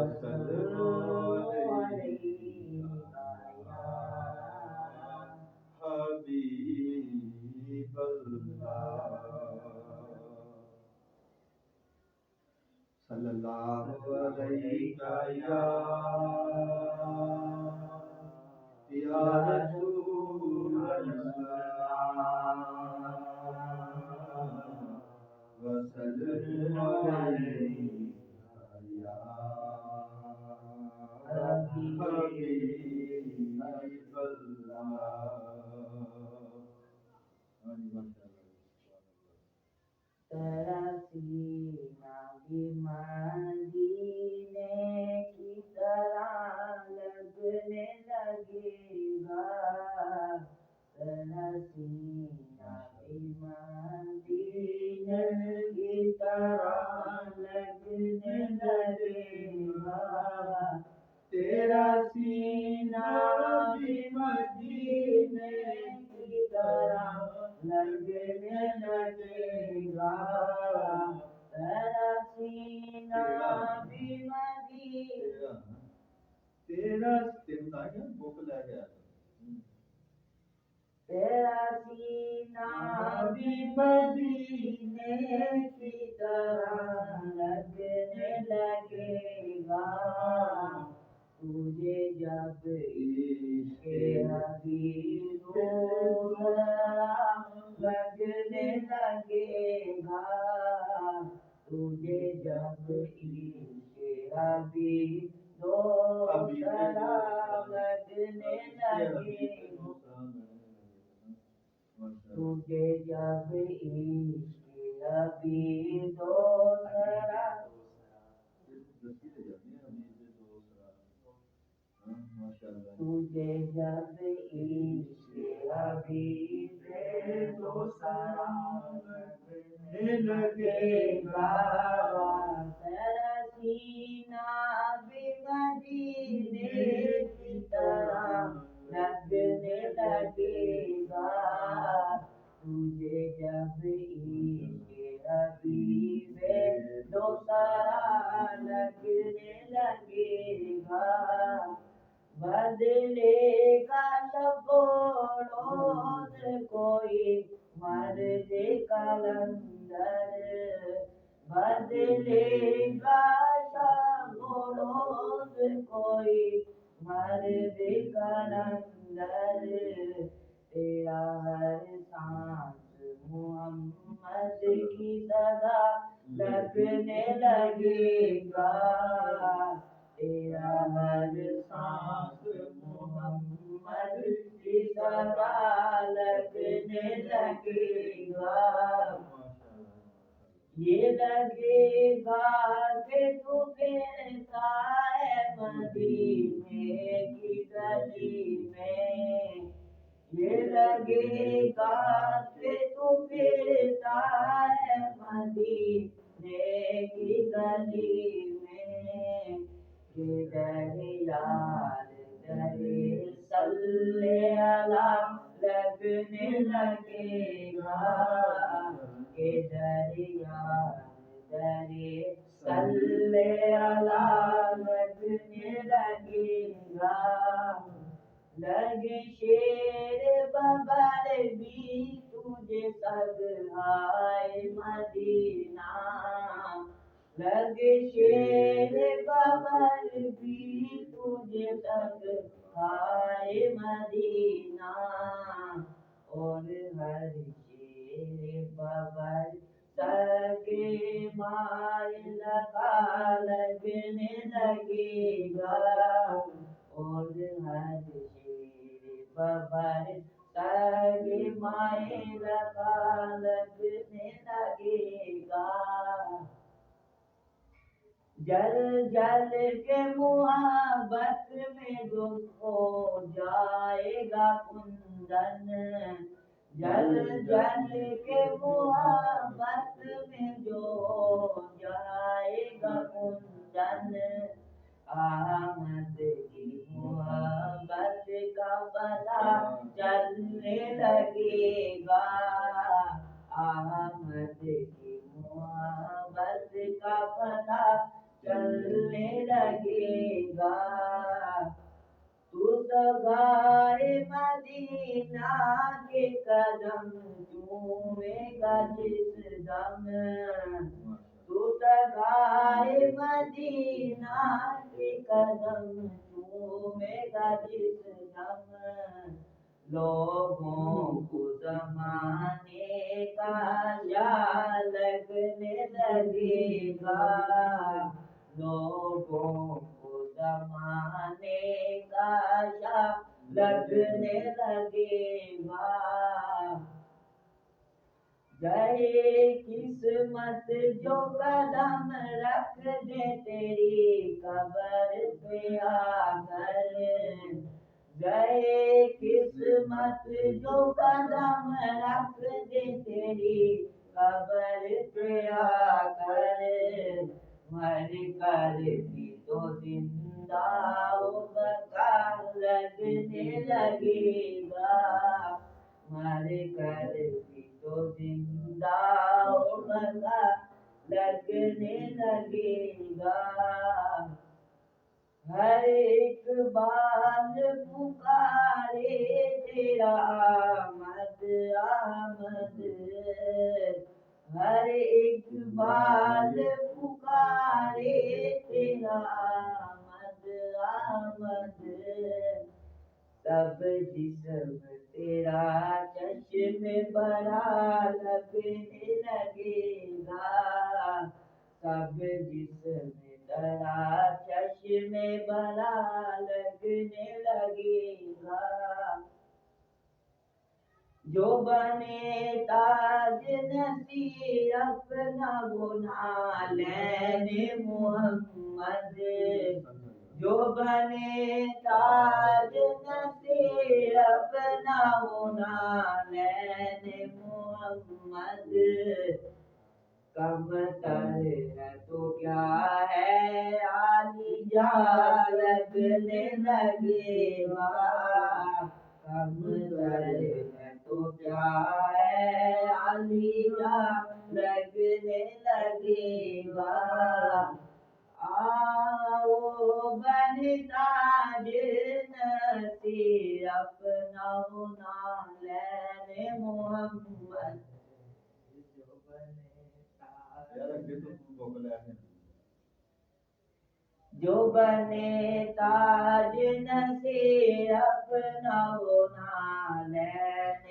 وسلم عليك يا حبيب اللہ صلی اللہ علیہ یا رسول اللہ وسلم علیہ یا حبیب اللہ تیرا سینہ بھی مدینے کی طرح لگنے لگے گا تیرا سینہ بھی مدینے کی طرح لگنے لگے گا تیرا سینہ بھی مدینے کی طرح لگنے لگے گا تیرا سینہ بھی مدینے تیرا سینہ بھی مدینے کی طرح لگنے لگے گا تجھے جب عشق حبیب لگنے لگے گا تجھے جب عشق حبیب لگنے لگے تجھے جب عشق حبیب تجھے جب عشق حبیب دوسرا لگنے لگے گا تیرا سینہ بھی مدینے کی طرح لگنے لگے گا تجھے جب عشق حبیب دوسرا لگنے لگے گا بدلے گا شب و روز کوئی مرد کلندر بدلے گا شب و روز کوئی مرد کلندر تیرا ہر سانس محمد کی صدا لگنے لگے گا تیرا ہر سانس محمد کی صدا لگنے لگے گا یہ لگے گا کہ تو پھرتا ہے مدینے کی گلی میں یہ لگے گا کہ تو پھرتا ہے مدینے کی گلی میں در یار در صلی اللہ لگنے لگے گا در یار در صلی اللہ لگنے لگے گا لگے شیر ببر بھی تجھے سگائے مدینہ لگے شیر ببر بھی تجھے سگائے مدینہ اور ہر شیر ببر سگے مائل کا لگنے لگے گا اور ہر شیر ببر سگے مائل کا لگنے لگے گا جل جل کے محبت میں جو ہو جائے گا کندن جل جل کے محبت میں جو ہو جائے گا کندن آمد کی محبت کا پتہ چلنے لگے گا آمد کی محبت کا پتہ چلنے لگے گا تو سگائے مدینہ کے قدم چومے گا جس دم تو سگائے مدینہ کے قدم چومے گا جس دم لوگوں کو زمانے کا یا لگنے لگے گا لوگوں کو زمانے کا یا لگنے لگے گا گئے قسمت جو قدم رکھ دے تیری قبر پہ آ کر گئے قسمت جو قدم رکھ دے تیری قبر پہ آ کر مر کر بھی تو زندہ و بقا لگنے لگے گا مر کر بھی تو زندہ و بقا لگنے لگے گا ہر ایک بال پکارے تیرا آمد آمد ہر ایک بال پکارے تیرا آمد آمد سب جسم تیرا چشم بڑا لگنے لگے گا سب جسم تیرا چشم بڑا لگنے لگے گا جو بنے تاج نصیر اپنا بنا لین محمد جو بنے تاج نصیر اپنا بنا لین محمد کم تر ہے تو کیا ہے عالی جا لگنے لگے گا کم تر ہے تو کیا ہے عالی جا لگنے لگے گا آؤ بن تاج نصیر اپنا بنا لین محمد جو بنے تاج نصیر اپنا بنا لین